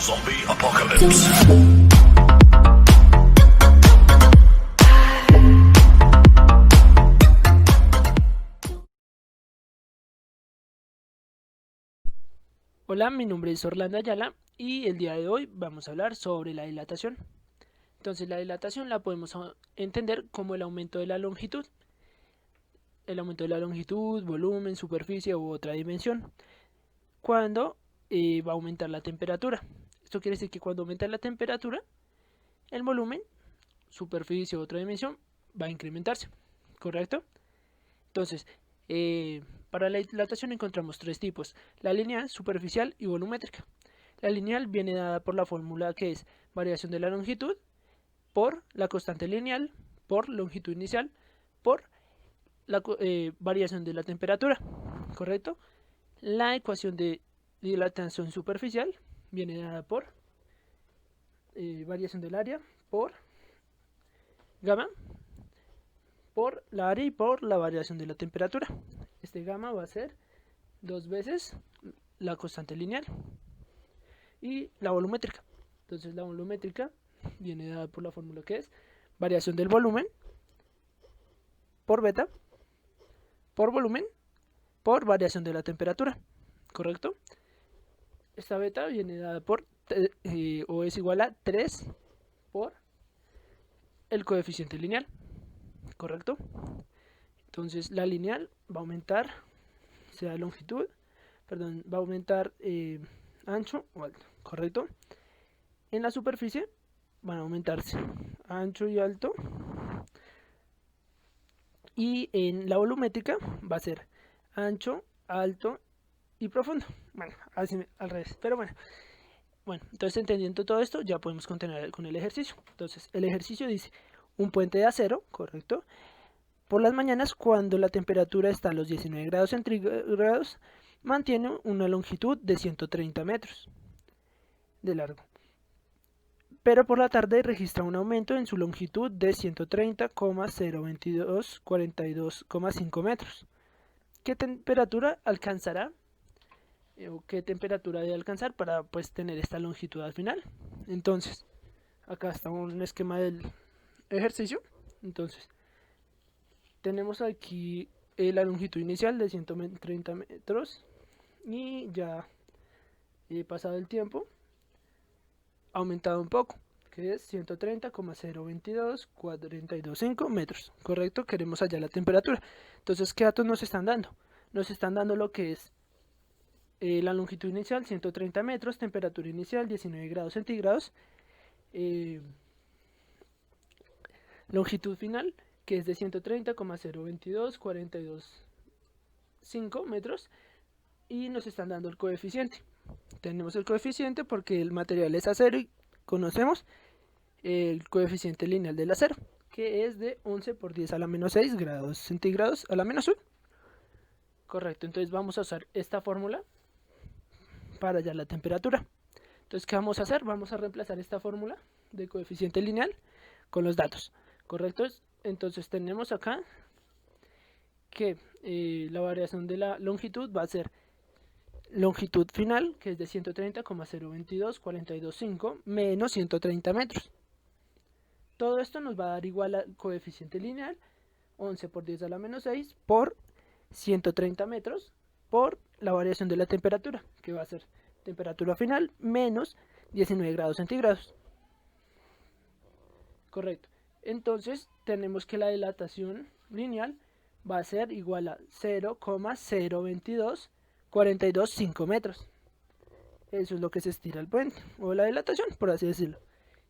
Zombie Apocalypse. Hola, mi nombre es Orlando Ayala y el día de hoy vamos a hablar sobre la dilatación. Entonces, la dilatación la podemos entender como el aumento de la longitud. El aumento de la longitud, volumen, superficie u otra dimensión. Cuando va a aumentar la temperatura. Esto quiere decir que cuando aumenta la temperatura, el volumen, superficie u otra dimensión va a incrementarse. ¿Correcto? Entonces, para la dilatación encontramos tres tipos: la lineal, superficial y volumétrica. La lineal viene dada por la fórmula que es variación de la longitud por la constante lineal por longitud inicial por la variación de la temperatura, ¿correcto? La ecuación de dilatación superficial viene dada por variación del área por gamma por la área y por la variación de la temperatura. Este gamma va a ser dos veces la constante lineal. Y la volumétrica. Entonces la volumétrica viene dada por la fórmula que es variación del volumen por beta por volumen por variación de la temperatura. ¿Correcto? Esta beta viene dada por o es igual a 3 por el coeficiente lineal. ¿Correcto? Entonces la lineal va a aumentar, sea longitud, perdón, va a aumentar ancho o alto. ¿Correcto? En la superficie van a aumentarse ancho y alto. Y en la volumétrica va a ser ancho, alto y profundo. Bueno, así al revés. Pero bueno, entonces entendiendo todo esto, ya podemos continuar con el ejercicio. Entonces, el ejercicio dice: un puente de acero, correcto. Por las mañanas, cuando la temperatura está a los 19 grados centígrados, mantiene una longitud de 130 metros de largo. Pero por la tarde registra un aumento en su longitud de 130,022,42,5 metros. ¿Qué temperatura alcanzará o qué temperatura debe alcanzar para pues tener esta longitud al final? Entonces, acá está un esquema del ejercicio. Entonces, tenemos aquí la longitud inicial de 130 metros y ya pasado el tiempo ha aumentado un poco, que es 130,022,425 metros, ¿correcto? Queremos hallar la temperatura. Entonces, ¿qué datos nos están dando? Nos están dando lo que es la longitud inicial, 130 metros, temperatura inicial, 19 grados centígrados, longitud final, que es de 130,022,425 metros, y nos están dando el coeficiente. Tenemos el coeficiente porque el material es acero y conocemos el coeficiente lineal del acero, que es de 11 por 10 a la menos 6 grados centígrados a la menos 1. Correcto, entonces vamos a usar esta fórmula para hallar la temperatura. Entonces, ¿qué vamos a hacer? Vamos a reemplazar esta fórmula de coeficiente lineal con los datos, ¿correcto? Entonces tenemos acá que la variación de la longitud va a ser longitud final, que es de 130,022,425 menos 130 metros. Todo esto nos va a dar igual al coeficiente lineal, 11 por 10 a la menos 6 por 130 metros por la variación de la temperatura, que va a ser temperatura final menos 19 grados centígrados. Correcto. Entonces tenemos que la dilatación lineal va a ser igual a 0,022,425 metros. Eso es lo que se estira el puente, o la dilatación, por así decirlo.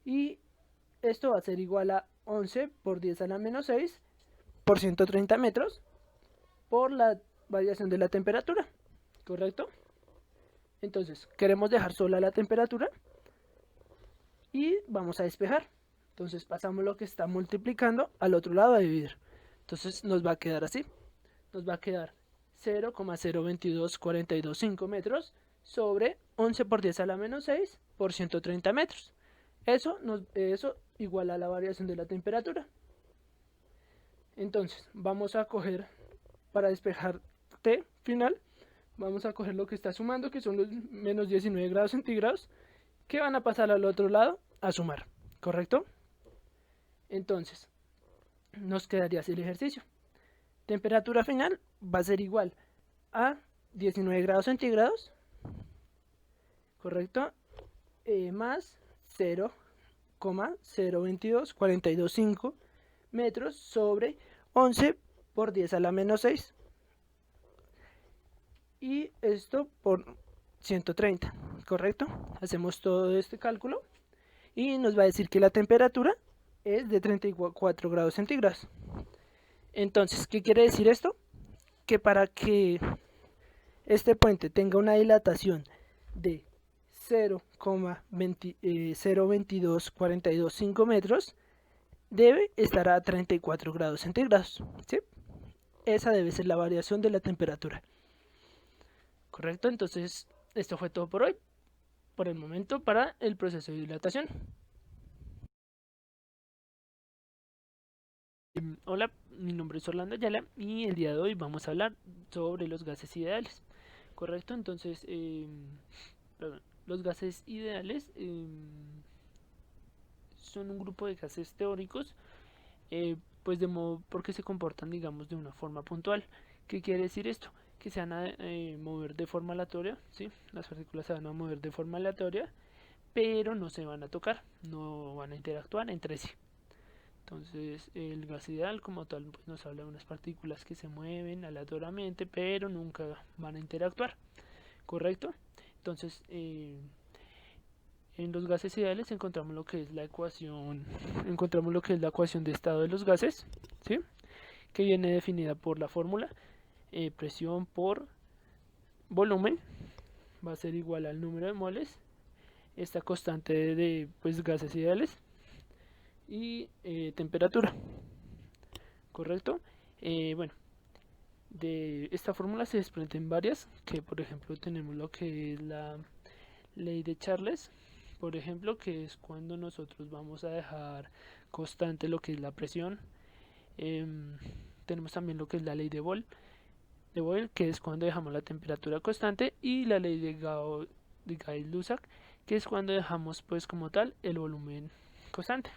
Y esto va a ser igual a 11 por 10 a la menos 6 por 130 metros por la variación de la temperatura, ¿correcto? Entonces, queremos dejar sola la temperatura y vamos a despejar. Entonces, pasamos lo que está multiplicando al otro lado a dividir. Entonces, nos va a quedar así. Nos va a quedar 0,022,425 metros sobre 11 por 10 a la menos 6 por 130 metros. Eso igual a la variación de la temperatura. Entonces, vamos a coger, para despejar T final, vamos a coger lo que está sumando, que son los menos 19 grados centígrados, que van a pasar al otro lado a sumar, ¿correcto? Entonces, nos quedaría así el ejercicio. Temperatura final va a ser igual a 19 grados centígrados, ¿correcto? Más 0,022,425 metros sobre 11 por 10 a la menos 6. Y esto por 130, ¿correcto? Hacemos todo este cálculo y nos va a decir que la temperatura es de 34 grados centígrados. Entonces, ¿qué quiere decir esto? Que para que este puente tenga una dilatación de 0,022,425 metros, debe estar a 34 grados centígrados, ¿sí? Esa debe ser la variación de la temperatura. ¿Correcto? Entonces, esto fue todo por hoy, por el momento, para el proceso de dilatación. Hola, mi nombre es Orlando Ayala y el día de hoy vamos a hablar sobre los gases ideales. ¿Correcto? Entonces, los gases ideales son un grupo de gases teóricos, pues porque se comportan, digamos, de una forma puntual. ¿Qué quiere decir esto? Que se van a mover de forma aleatoria, ¿sí? Las partículas se van a mover de forma aleatoria, pero no se van a tocar, no van a interactuar entre sí. Entonces, el gas ideal como tal pues, nos habla de unas partículas que se mueven aleatoriamente, pero nunca van a interactuar, ¿correcto? Entonces, en los gases ideales encontramos lo que es la ecuación de estado de los gases, ¿sí? Que viene definida por la fórmula presión por volumen va a ser igual al número de moles, esta constante de pues, gases ideales, y temperatura, ¿correcto? Bueno, de esta fórmula se desprenden varias, que por ejemplo tenemos lo que es la ley de Charles, por ejemplo, que es cuando nosotros vamos a dejar constante lo que es la presión. Tenemos también lo que es la ley de Boyle, que es cuando dejamos la temperatura constante, y la ley de Gauss-Lussac, que es cuando dejamos pues como tal el volumen constante,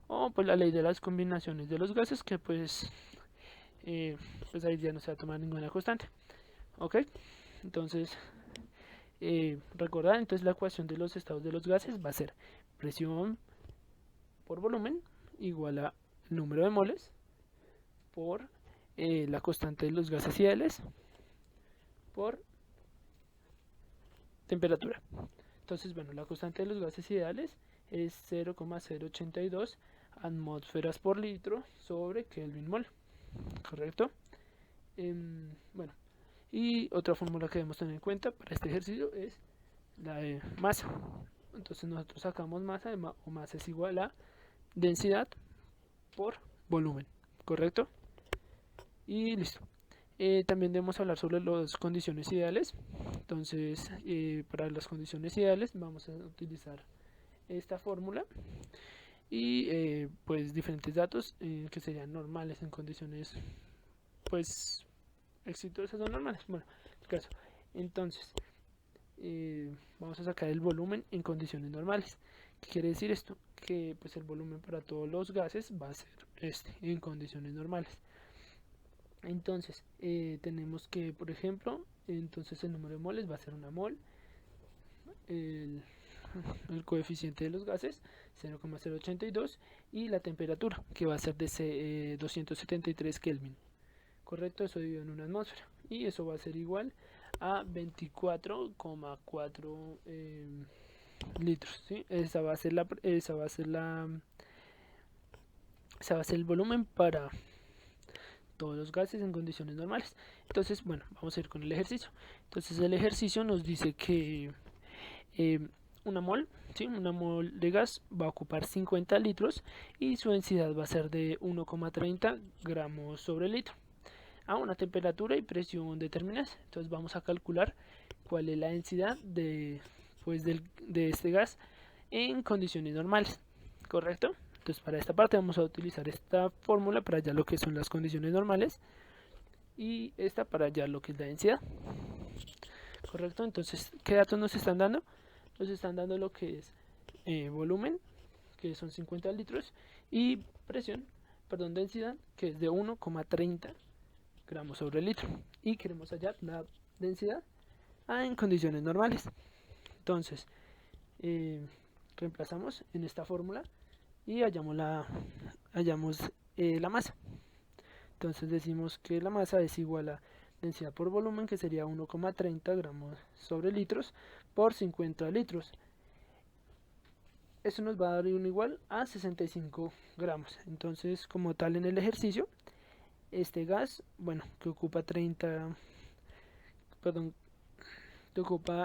o pues la ley de las combinaciones de los gases, que pues ahí ya no se va a tomar ninguna constante. Ok, entonces recordad, entonces la ecuación de los estados de los gases va a ser presión por volumen igual a el número de moles por la constante de los gases ideales por temperatura. Entonces, bueno, la constante de los gases ideales es 0,082 atmósferas por litro sobre Kelvin mol, ¿correcto? Bueno, y otra fórmula que debemos tener en cuenta para este ejercicio es la de masa. Entonces nosotros sacamos masa, o masa es igual a densidad por volumen, ¿correcto? Y listo. También debemos hablar sobre las condiciones ideales. Entonces, para las condiciones ideales vamos a utilizar esta fórmula y pues diferentes datos que serían normales en condiciones pues exitosas o normales. Bueno, en este caso, entonces vamos a sacar el volumen en condiciones normales. ¿Qué quiere decir esto? Que pues el volumen para todos los gases va a ser en condiciones normales. Entonces, tenemos que, por ejemplo, entonces el número de moles va a ser una mol, el coeficiente de los gases 0,082 y la temperatura que va a ser de 273 Kelvin, correcto, eso dividido en una atmósfera, y eso va a ser igual a 24,4 litros, ¿sí? Esa va a ser el volumen para todos los gases en condiciones normales. Entonces, bueno, vamos a ir con el ejercicio. Entonces el ejercicio nos dice que una mol de gas va a ocupar 50 litros y su densidad va a ser de 1,30 gramos sobre litro a una temperatura y presión determinadas. Entonces vamos a calcular cuál es la densidad de este gas en condiciones normales, ¿correcto? Entonces para esta parte vamos a utilizar esta fórmula para hallar lo que son las condiciones normales y esta para hallar lo que es la densidad, correcto. Entonces, ¿qué datos nos están dando? nos están dando lo que es volumen, que son 50 litros, y densidad, que es de 1,30 gramos sobre litro, y queremos hallar la densidad en condiciones normales. Entonces reemplazamos en esta fórmula y hallamos la masa. Entonces decimos que la masa es igual a densidad por volumen, que sería 1,30 gramos sobre litros por 50 litros. Eso nos va a dar un igual a 65 gramos. Entonces, como tal, en el ejercicio, este gas, bueno, que ocupa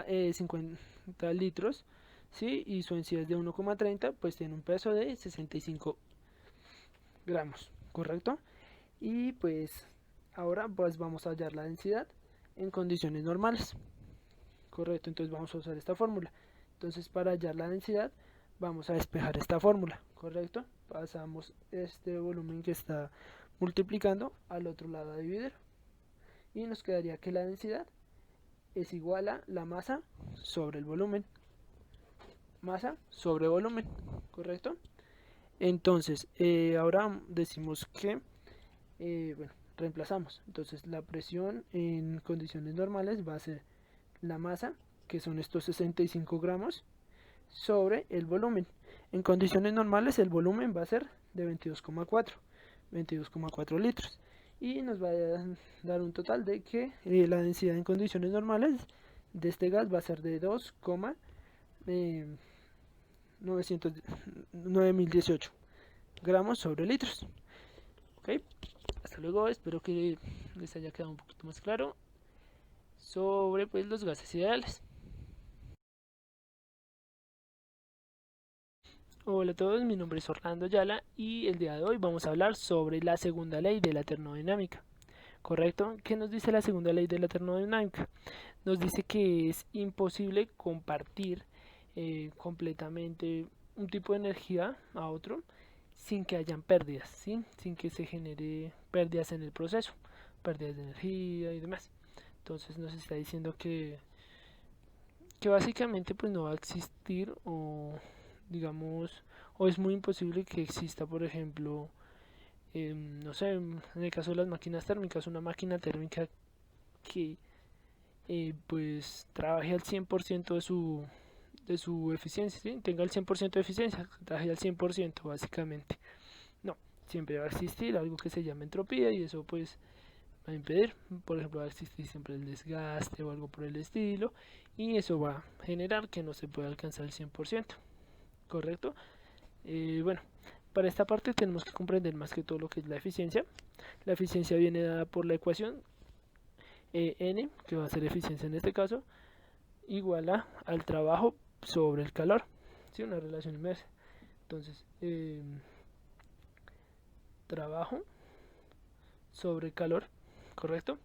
50 litros, ¿sí? Y su densidad es de 1,30, pues tiene un peso de 65 gramos, ¿correcto? Y pues ahora pues vamos a hallar la densidad en condiciones normales, correcto. Entonces vamos a usar esta fórmula. Entonces, para hallar la densidad vamos a despejar esta fórmula, correcto. Pasamos este volumen que está multiplicando al otro lado a dividir, y nos quedaría que la densidad es igual a la masa sobre el volumen, masa sobre volumen, correcto. Entonces ahora decimos que bueno, reemplazamos. Entonces la presión en condiciones normales va a ser la masa, que son estos 65 gramos, sobre el volumen. En condiciones normales el volumen va a ser de 22,4 litros, y nos va a dar un total de que la densidad en condiciones normales de este gas va a ser de 2,9018 gramos sobre litros. Ok, hasta luego, espero que les haya quedado un poquito más claro sobre pues los gases ideales. Hola a todos, mi nombre es Orlando Ayala y el día de hoy vamos a hablar sobre la segunda ley de la termodinámica. ¿Correcto? ¿Qué nos dice la segunda ley de la termodinámica? Nos dice que es imposible compartir completamente un tipo de energía a otro sin que hayan pérdidas, ¿sí? Sin que se genere pérdidas en el proceso, pérdidas de energía y demás. Entonces nos está diciendo que básicamente pues no va a existir, o digamos, o es muy imposible que exista, por ejemplo, no sé, en el caso de las máquinas térmicas, una máquina térmica que pues trabaje al 100% de su eficiencia, ¿sí? Tenga el 100% de eficiencia, trabaje al 100% básicamente. No, siempre va a existir algo que se llama entropía, y eso pues va a impedir, por ejemplo, va a existir siempre el desgaste o algo por el estilo, y eso va a generar que no se pueda alcanzar el 100%, ¿correcto? Bueno, para esta parte tenemos que comprender más que todo lo que es la eficiencia. La eficiencia viene dada por la ecuación N, que va a ser eficiencia en este caso, igual al trabajo sobre el calor, ¿sí? Una relación inversa. Entonces, trabajo sobre calor, ¿correcto?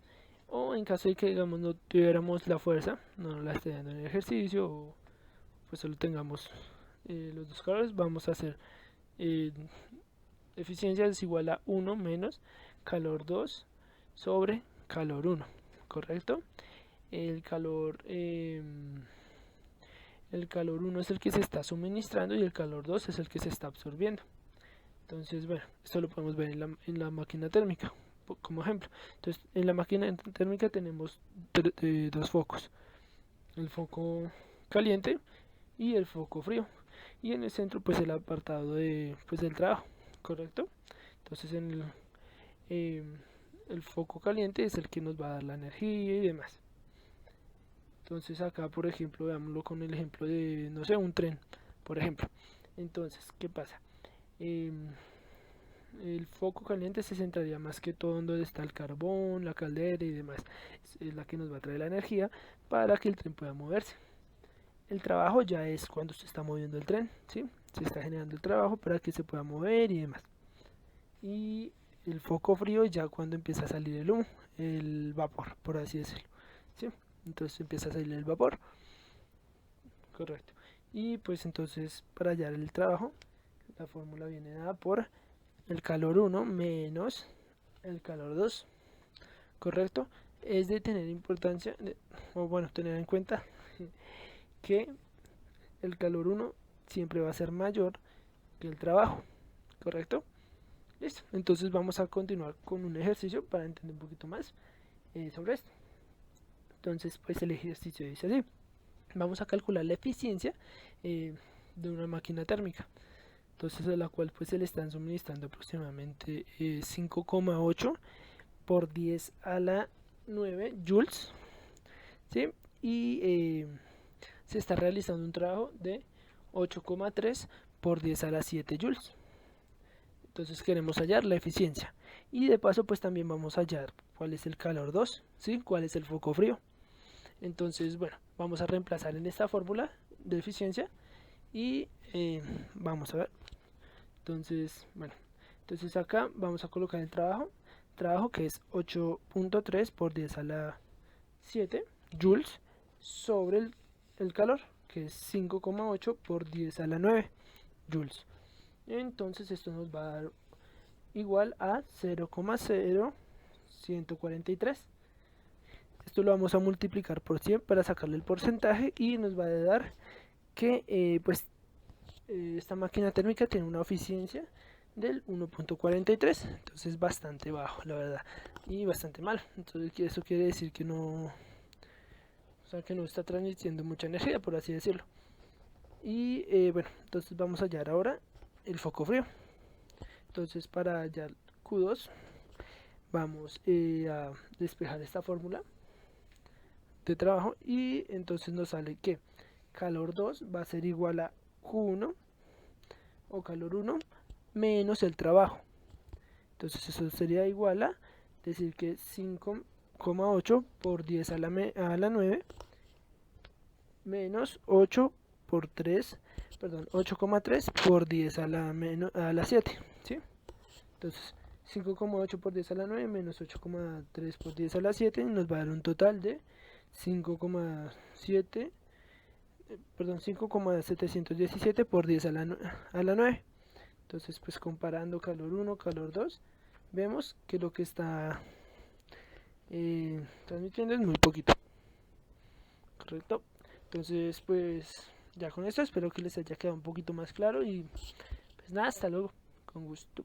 O en caso de que digamos no tuviéramos la fuerza, no la esté dando en el ejercicio, o pues solo tengamos los dos calores, vamos a hacer eficiencia es igual a 1 menos calor 2 sobre calor 1, ¿correcto? El calor 1 es el que se está suministrando y el calor 2 es el que se está absorbiendo. Entonces, bueno, esto lo podemos ver en la máquina térmica como ejemplo. Entonces, en la máquina térmica tenemos dos focos: el foco caliente y el foco frío, y en el centro pues el apartado pues del trabajo, ¿correcto? Entonces el foco caliente es el que nos va a dar la energía y demás. Entonces acá, por ejemplo, veámoslo con el ejemplo de, no sé, un tren, por ejemplo. Entonces, ¿qué pasa? El foco caliente se centraría más que todo en donde está el carbón, la caldera y demás. Es la que nos va a traer la energía para que el tren pueda moverse. El trabajo ya es cuando se está moviendo el tren, ¿sí? Se está generando el trabajo para que se pueda mover y demás. Y el foco frío ya cuando empieza a salir el humo, el vapor, por así decirlo, ¿sí? Entonces empieza a salir el vapor, correcto. Y pues entonces, para hallar el trabajo, la fórmula viene dada por el calor 1 menos el calor 2, correcto. Es de tener importancia, o bueno, tener en cuenta que el calor 1 siempre va a ser mayor que el trabajo, ¿correcto? Listo, entonces vamos a continuar con un ejercicio para entender un poquito más sobre esto. Entonces, pues el ejercicio dice así: vamos a calcular la eficiencia de una máquina térmica. Entonces, a la cual pues se le están suministrando aproximadamente 5,8 por 10 a la 9 joules, ¿sí? Y se está realizando un trabajo de 8,3 por 10 a la 7 joules. Entonces queremos hallar la eficiencia. Y de paso pues también vamos a hallar cuál es el calor 2, ¿sí? Cuál es el foco frío. Entonces, bueno, vamos a reemplazar en esta fórmula de eficiencia y vamos a ver. Entonces, bueno, entonces acá vamos a colocar el trabajo que es 8,3 por 10 a la 7 joules sobre el calor, que es 5,8 por 10 a la 9 joules. Entonces esto nos va a dar igual a 0,0143. Esto lo vamos a multiplicar por 100 para sacarle el porcentaje y nos va a dar que esta máquina térmica tiene una eficiencia del 1,43. Entonces bastante bajo, la verdad, y bastante mal. Entonces eso quiere decir que no, o sea, que no está transmitiendo mucha energía, por así decirlo. Y bueno, entonces vamos a hallar ahora el foco frío. Entonces, para hallar Q2 vamos a despejar esta fórmula de trabajo y entonces nos sale que calor 2 va a ser igual a Q1 o calor 1 menos el trabajo. Entonces eso sería igual a decir que 5,8 por 10 a la 9 menos 8 por 3, perdón, 8,3 por 10 a la 7, ¿sí? Entonces 5,8 por 10 a la 9 menos 8,3 por 10 a la 7 nos va a dar un total de 5,7, perdón, 5,717 por 10 a la 9. Entonces, pues comparando calor 1, calor 2, vemos que lo que está transmitiendo es muy poquito, ¿correcto? Entonces, pues ya con esto espero que les haya quedado un poquito más claro y pues nada, hasta luego, con gusto.